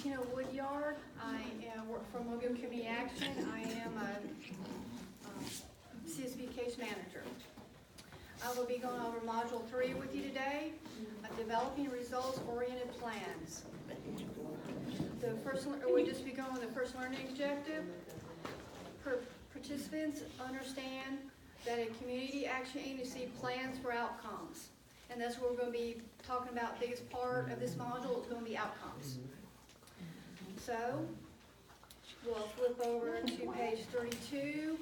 Tina Woodyard. I work for Mobile Community Action. I am a CSB case manager. I will be going over Module 3 with you today, developing results-oriented plans. We'll just be going with the first learning objective. Participants understand that a community action agency plans for outcomes. And that's what we're going to be talking about. The biggest part of this module is going to be outcomes. So, we'll flip over to page 32.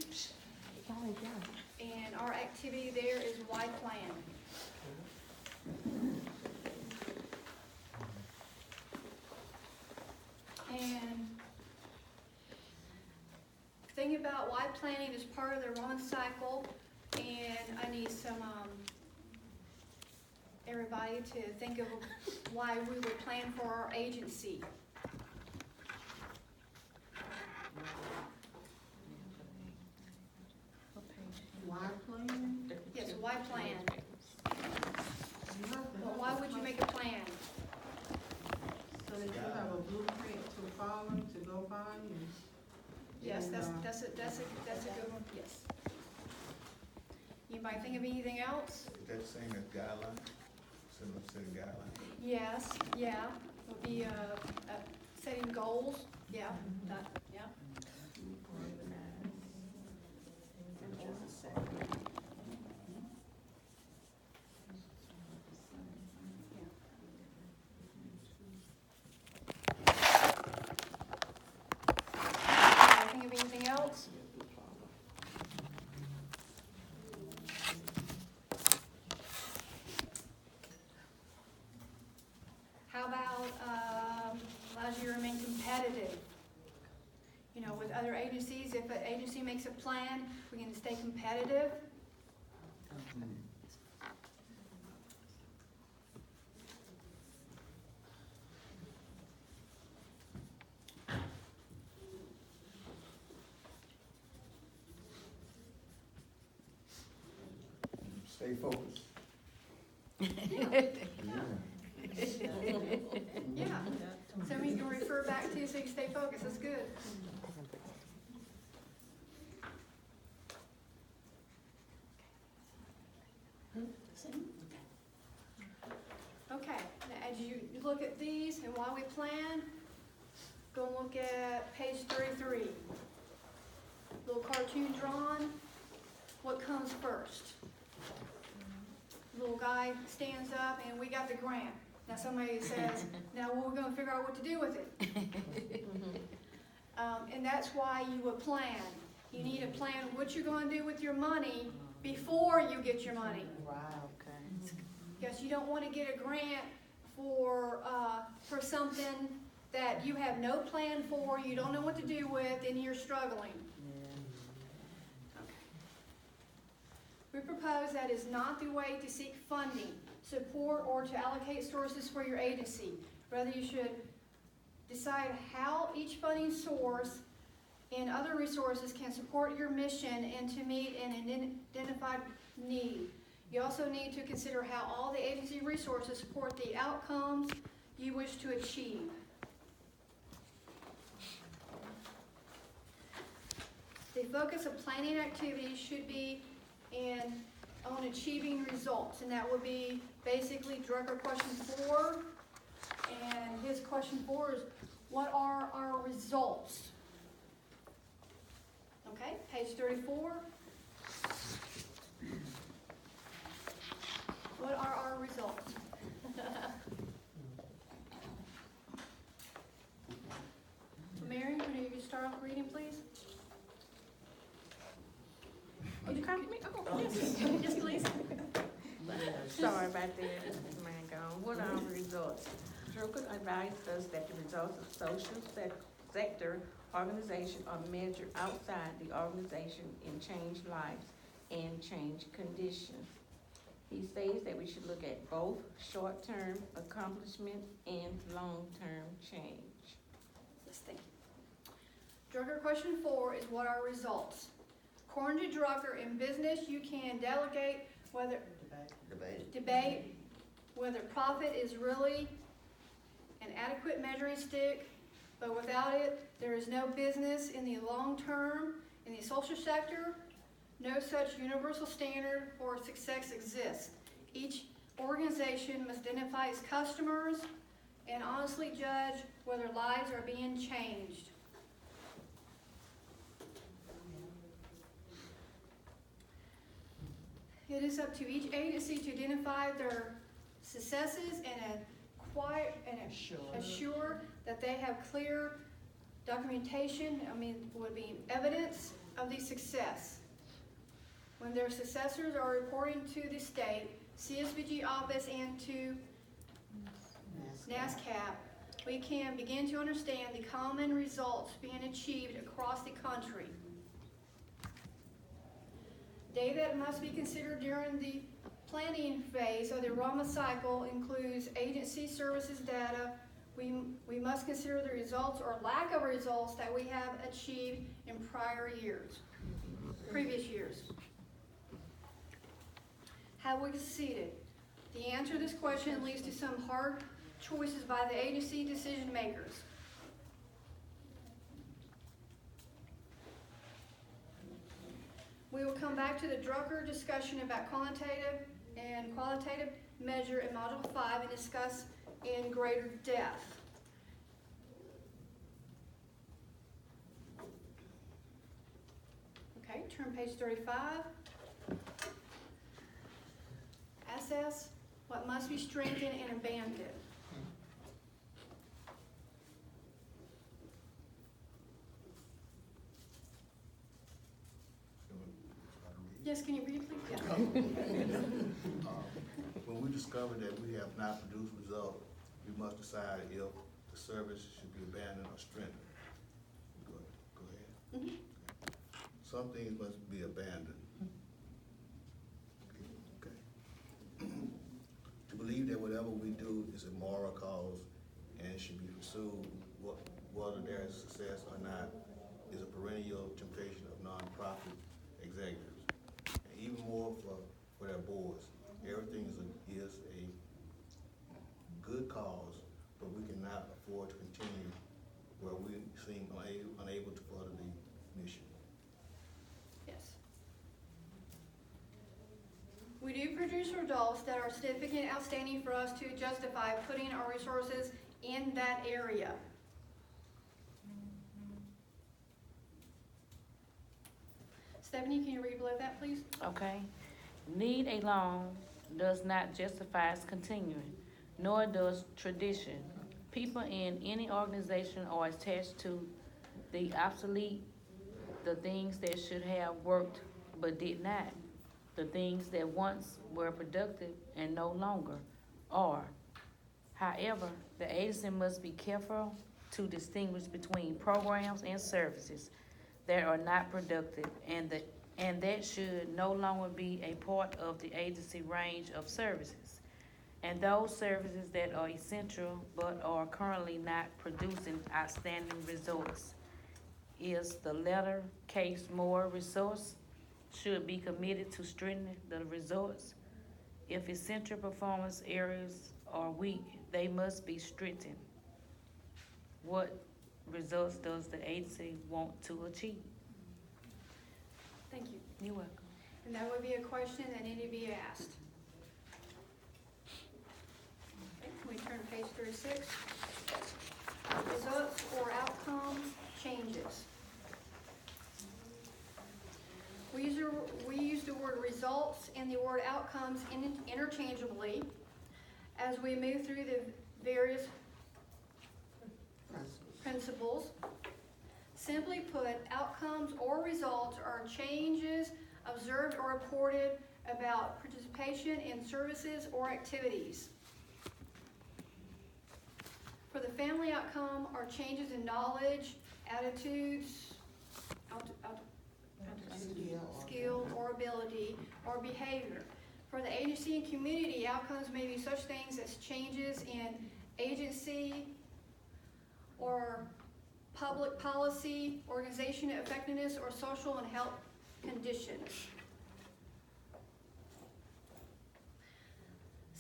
And our activity there is why plan. And think about why planning is part of the ROMA cycle, and I need some everybody to think of why we would plan for our agency. Why plan? Yes, why plan? Well, why would you make a plan? So that you have a blueprint to follow, to go by, and Yes, that's a good one. Yes. Anybody think of anything else? Is that the same as guidelines? Similar to the guidelines? Yes. Yeah. Would be setting goals. Yeah. That. Yeah. Think of anything else? How about allows you to remain competitive? You know, with other agencies, if an agency makes a plan, we can stay competitive. Stay focused. Yeah. So we can refer back to so you stay focused. That's good. Okay. Now, as you look at these and why we plan, go and look at page 33. Little cartoon drawn. What comes first? Little guy stands up and we got the grant. Now somebody says, now we're going to figure out what to do with it. And that's why you would plan. You need to plan what you're going to do with your money before you get your money. Wow, okay. Because you don't want to get a grant for something that you have no plan for, you don't know what to do with, and you're struggling. We propose that is not the way to seek funding, support, or to allocate sources for your agency. Rather, you should decide how each funding source and other resources can support your mission and to meet an identified need. You also need to consider how all the agency resources support the outcomes you wish to achieve. The focus of planning activities should be on achieving results, and that would be basically Drucker question 4, and his question 4 is, what are our results? Okay, page 34. What are our results? Mary, can you start off reading, please? Did you come to me? Oh, yes. Yes, please. Sorry about that, Mr. Mangone. What are the results? Drucker advised us that the results of social sector organization are measured outside the organization in changed lives and changed conditions. He says that we should look at both short-term accomplishment and long-term change. Yes, thank you. Drucker question 4 is, what are results? According to Drucker, in business you can delegate whether debate whether profit is really an adequate measuring stick But without it, there is no business in the long term. In the social sector, no such universal standard for success exists. Each organization must identify its customers and honestly judge whether lives are being changed. It is up to each agency to identify their successes and assure that they have clear documentation, would be evidence of the success. When their successors are reporting to the state, CSBG office, and to NASCAP, we can begin to understand the common results being achieved across the country. Data that must be considered during the planning phase of the ROMA cycle includes agency services data. We must consider the results or lack of results that we have achieved in previous years. Have we succeeded? The answer to this question leads to some hard choices by the agency decision makers. We will come back to the Drucker discussion about quantitative and qualitative measure in Module 5 and discuss in greater depth. Okay, turn page 35. Assess what must be strengthened and abandoned. Yes, can you read, please? Yeah. When we discover that we have not produced results, we must decide if the service should be abandoned or strengthened. Go ahead. Mm-hmm. Some things must be abandoned. Okay. To believe that whatever we do is a moral cause and should be pursued, whether there is success or not, is a perennial temptation of nonprofit executives. And even more for their boards. Everything is a good cause, but we cannot afford to continue where we seem unable to further the mission. Yes. We do produce results that are significant and outstanding for us to justify putting our resources in that area. Stephanie, can you read below that, please? Okay. Need alone does not justify its continuing, nor does tradition. People in any organization are attached to the obsolete, the things that should have worked but did not, the things that once were productive and no longer are. However, the agency must be careful to distinguish between programs and services that are not productive and that should no longer be a part of the agency range of services. And those services that are essential but are currently not producing outstanding results. Is the latter case more resource should be committed to strengthening the results? If essential performance areas are weak, they must be strengthened. What results does the agency want to achieve? Thank you. You're welcome. And that would be a question that needed to be asked. Okay, can we turn to page 36? Results or outcomes changes. We use the word results and the word outcomes interchangeably as we move through the various principles. Simply put, outcomes or results are changes observed or reported about participation in services or activities. For the family outcome are changes in knowledge, attitudes, skill or ability or behavior. For the agency and community, outcomes may be such things as changes in agency or public policy, organization effectiveness, or social and health conditions.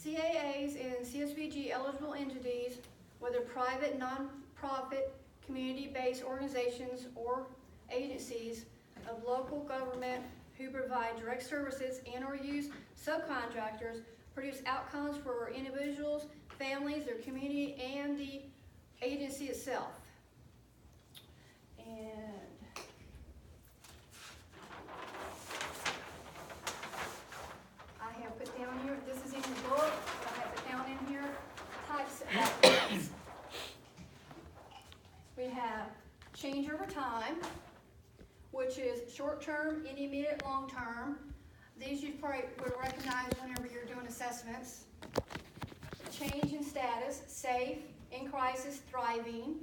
CAAs and CSBG eligible entities, whether private, non-profit, community-based organizations or agencies of local government who provide direct services and or use subcontractors produce outcomes for individuals, families, their community, and the agency itself. And I have put down here, this is in the book, but I have put down in here types of outcomes. We have change over time, which is short-term, intermediate, long-term. These you probably would recognize whenever you're doing assessments. Change in status, safe, in crisis, thriving.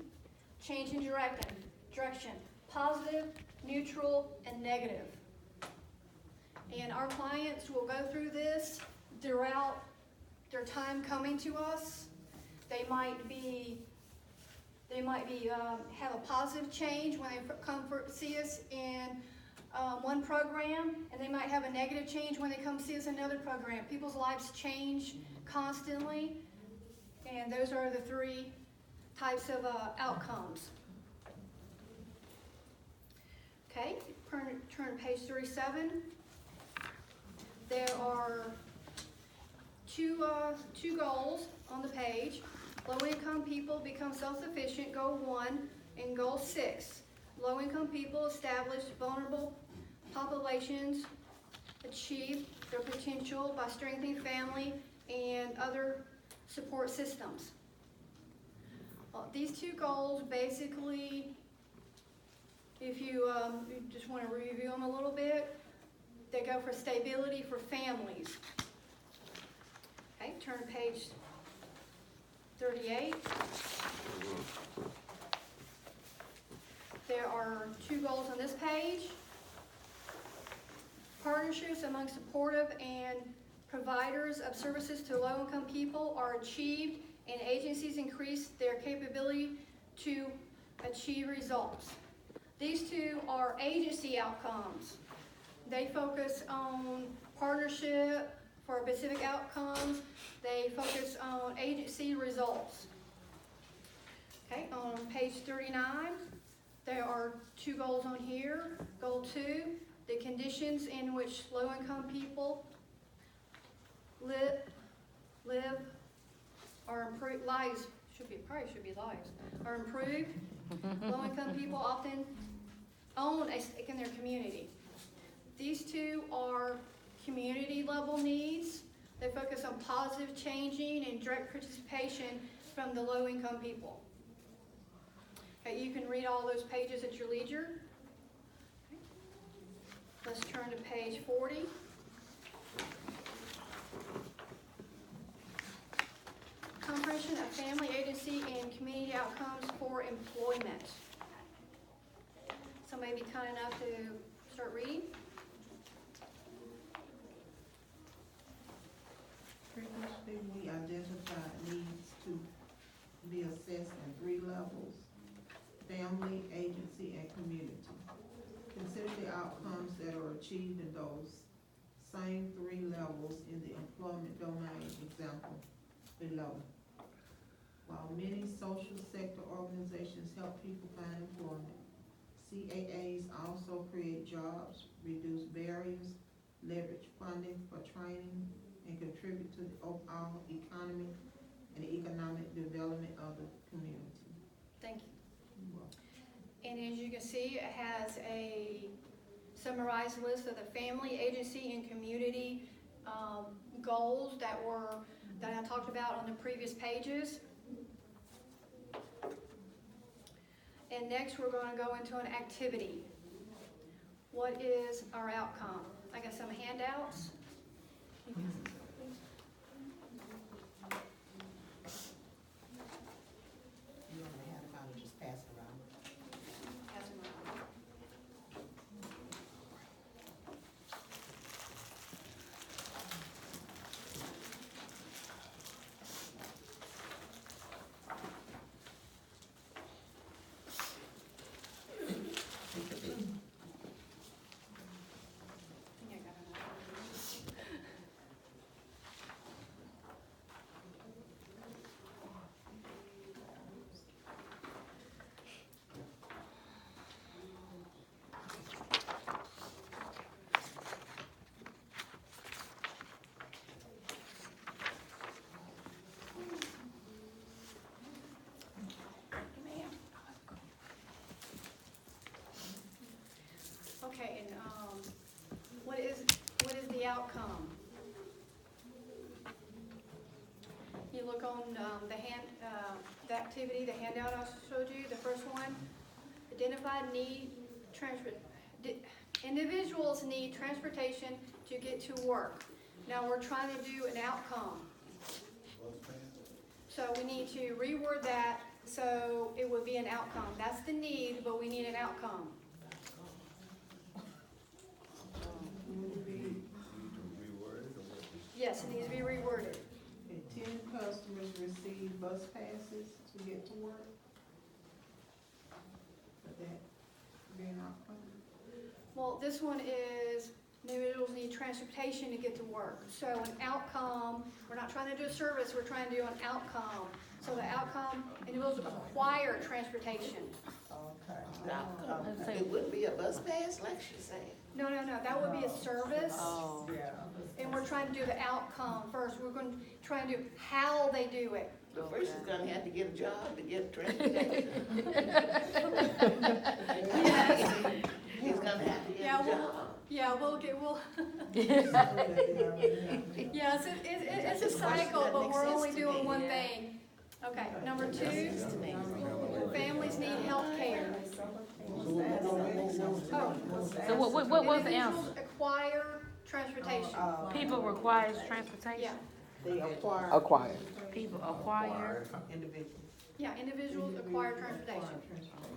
Change in direction, positive, neutral, and negative. And our clients will go through this throughout their time coming to us. They might have a positive change when they come see us in one program, and they might have a negative change when they come see us in another program. People's lives change constantly, and those are the three types of outcomes. Okay, turn to page 37. There are two goals on the page. Low-income people become self-sufficient, goal 1, and goal 6. Low-income people establish vulnerable populations achieve their potential by strengthening family and other support systems. These two goals basically, if you just want to review them a little bit, they go for stability for families. Okay, turn to page 38. There are two goals on this page. Partnerships among supportive and providers of services to low-income people are achieved, and agencies increase their capability to achieve results. These two are agency outcomes. They focus on partnership for specific outcomes. They focus on agency results. Okay, on page 39, there are two goals on here. Goal 2, the conditions in which low-income people live are improved. Lives should be lives are improved. Low-income people often own a stake in their community. These two are community-level needs. They focus on positive changing and direct participation from the low-income people. Okay, you can read all those pages at your leisure. Okay. Let's turn to page 40. Comprehension of family, agency, and community outcomes for employment. Somebody be kind enough to start reading. Previously, we identified needs to be assessed in 3 levels: family, agency, and community. Consider the outcomes that are achieved in those same 3 levels in the employment domain example below. While many social sector organizations help people find employment, CAAs also create jobs, reduce barriers, leverage funding for training, and contribute to the overall economy and the economic development of the community. Thank you. And as you can see, it has a summarized list of the family, agency, and community goals that I talked about on the previous pages. And next we're going to go into an activity. What is our outcome? I got some handouts. You want to have it out or just pass it around? Pass them around. I think I got enough. the activity, the handout I showed you, the first one, identify individuals need transportation to get to work. Now, we're trying to do an outcome. So we need to reword that so it would be an outcome. That's the need, but we need an outcome. Yes, it needs to be reworded. Okay, 10 customers receive bus passes to get to work. Would that be an outcome? Well, this one is individuals need transportation to get to work. So an outcome, we're not trying to do a service, we're trying to do an outcome. So the outcome, individuals acquire transportation. Okay. It wouldn't be a bus pass, like she said. No, that would be a service. Oh. Yeah. And we're trying to do the outcome first. We're going to try and do how they do it. But first she's gonna have to get a job to get transportation. Yes. He's gonna have to get Yeah, a job. Yeah, it's a cycle, but we're only doing one thing. Okay, number 2, families need health care. Oh. So what was the answer? Individuals acquire transportation. People requires transportation? Yeah, They acquire. Acquired. People acquire. Individual. yeah, individuals acquire transportation.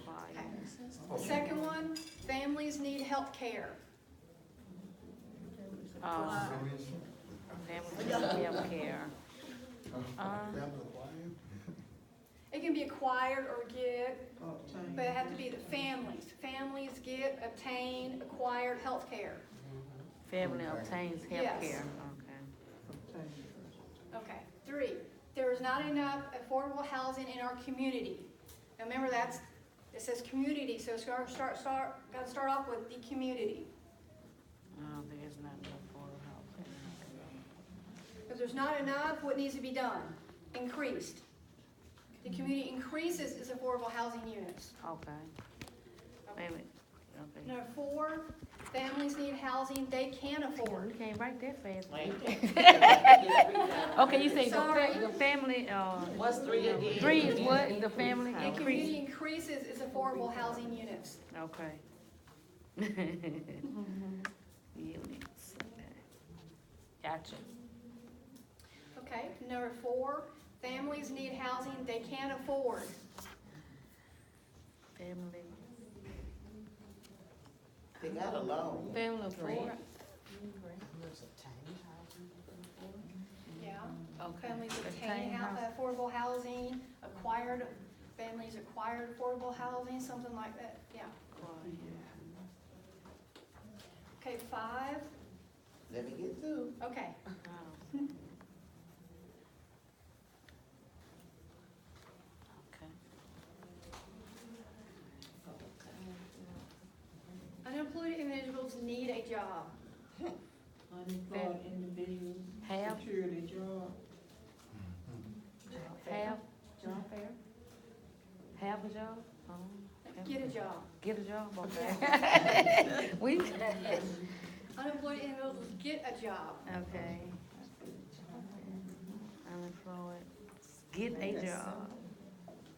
Acquire. The second one, families need health care. Family health care. It can be acquired or get, Obtain. but it has to be the families. Families get, obtain, acquired health care. Family obtains health Yes. care. Okay, 3, there is not enough affordable housing in our community. Now remember it says community, so it's gotta start off with the community. Oh, there's not enough affordable housing. If there's not enough, what needs to be done? Increased. The community increases its affordable housing units. Okay. Wait a minute. Okay. Number 4, families need housing they can afford. You can't write that fast. Wait. Okay, you say Sorry. the family, What's 3 again? 3 is what? The family The community increase? increases its affordable housing units. Okay. Units. Gotcha. Okay, number 4, families need housing they can afford. Family. They got a loan. Family of 4. Yeah. Okay. Families Obtain obtain house- affordable housing, families acquired affordable housing, something like that, yeah. Okay, 5, Let me get through. okay. Oh. Okay. Unemployed individuals need a job. Unemployed individuals Have, secure their job. have, job fair? Have a job? Oh, Get a job. Get a job, okay. We, Unemployed individuals get a job. okay. Unemployed, get a job.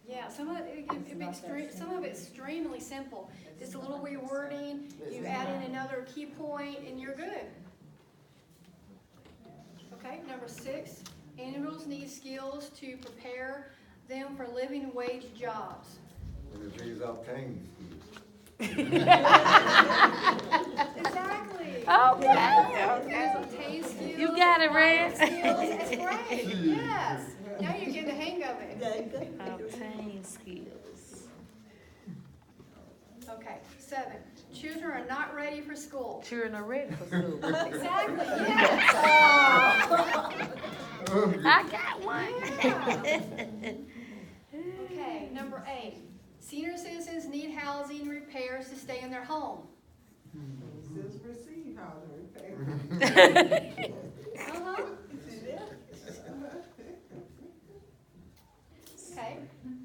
Yeah, some of it's extremely simple. Just a little rewording, you add in another key point, and you're good. Okay, number 6, individuals need skills to prepare them for living wage jobs. These obtain Exactly. Okay, Guys, obtain skills. You got it, Red. Skills, that's great, yes. Now you're getting the hang of it. Obtain skills. Okay, 7, children are not ready for school. Children are ready for school. Exactly, yes. I got one. Yeah. Okay, number 8, senior citizens need housing repairs to stay in their home. It says receive housing repair. Uh-huh. Okay,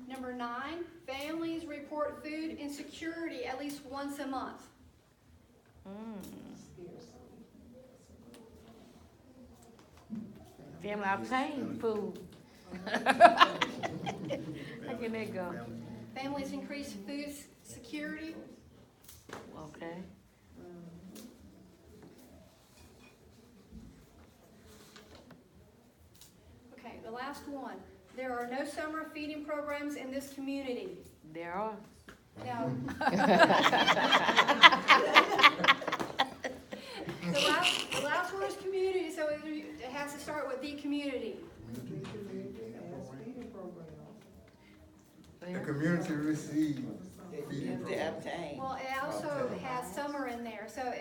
number 9, families report food insecurity at least once a month. Family obtain food How can that go? Families increase food security. Okay. Okay, the last one. There are no summer feeding programs in this community. There are. Now, the last one is community, so it has to start with the community. The community receives feeding You have to programs. obtain. Well, it also has summer in there, so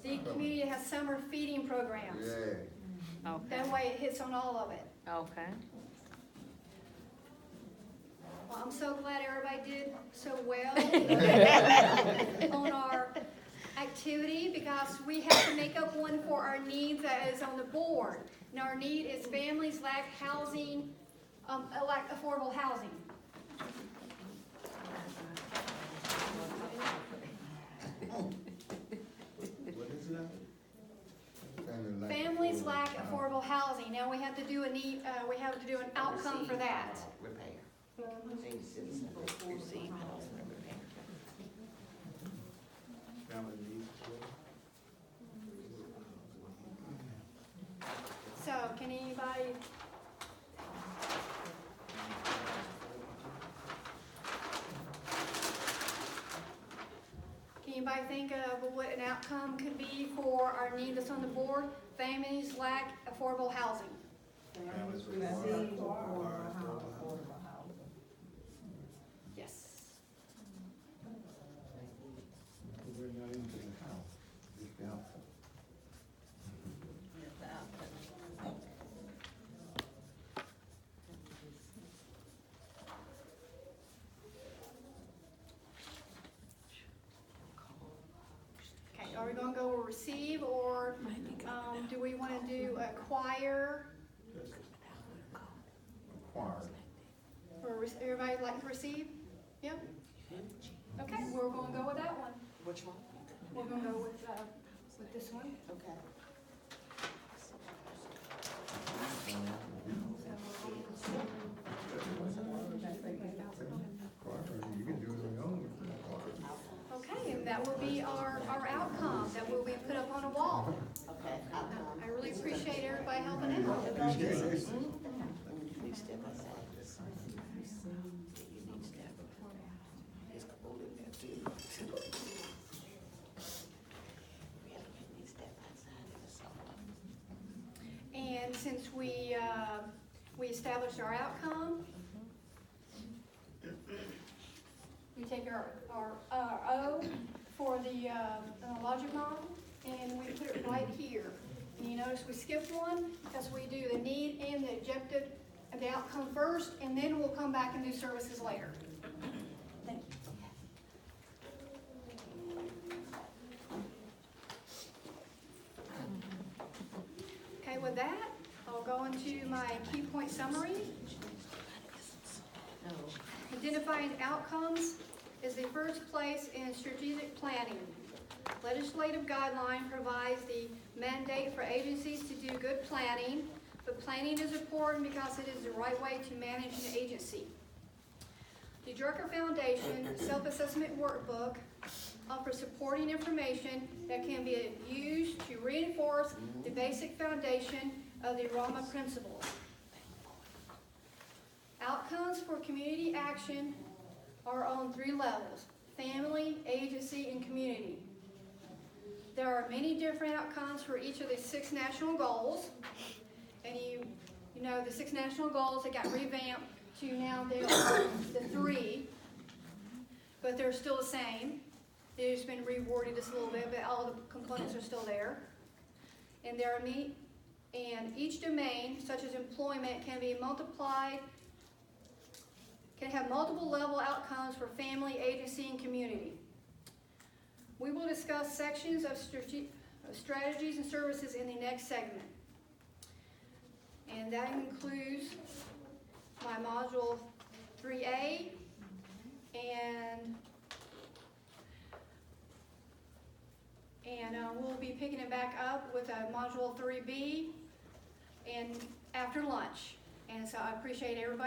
the community has summer feeding programs. Yeah. Okay. That way it hits on all of it. Okay. Well, I'm so glad everybody did so well on our activity, because we have to make up one for our needs that is on the board. And our need is families lack housing, lack affordable housing. What is that? Families lack affordable housing. Now we have to do we have to do an outcome for that. Repair. Senior citizen, receive housing and repair. Family needs as well. So can anybody? Can anybody think of what an outcome could be for our need that's on the board? Families lack affordable housing. Families require affordable Yes. We're not into the house, it's the outside. Okay, are we gonna go with receive, or do we wanna do acquire? Required. Or everybody like to receive? Yep. Okay, we're gonna go with that one. Which one? We're gonna go with this one. Okay. You can do it on your own. Okay, and that will be our outcome that will be put up on a wall. Okay. I really appreciate everybody helping out. You need step aside. You need step. It's cold in there too. You need step outside in the summer. And since we established our outcome, we take our O for the logic model, and we put it right here. And you notice we skipped one because we do the need and the objective and the outcome first, and then we'll come back and do services later. Thank you. Okay, with that, I'll go into my key point summary. Identifying outcomes is the first place in strategic planning. Legislative guideline provides the mandate for agencies to do good planning, but planning is important because it is the right way to manage an agency. The Drucker Foundation Self-Assessment Workbook offers supporting information that can be used to reinforce the basic foundation of the ROMA principles. Outcomes for community action are on 3 levels: family, agency, and community. There are many different outcomes for each of the 6 national goals. And you know the 6 national goals that got revamped to now they are the 3, but they're still the same. They've just been reworded just a little bit, but all the components are still there. And there are many, and each domain, such as employment, can be multiplied, can have multiple level outcomes for family, agency, and community. We will discuss sections of strategies and services in the next segment. And that includes my module 3A, and we'll be picking it back up with module 3B and after lunch. And so I appreciate everybody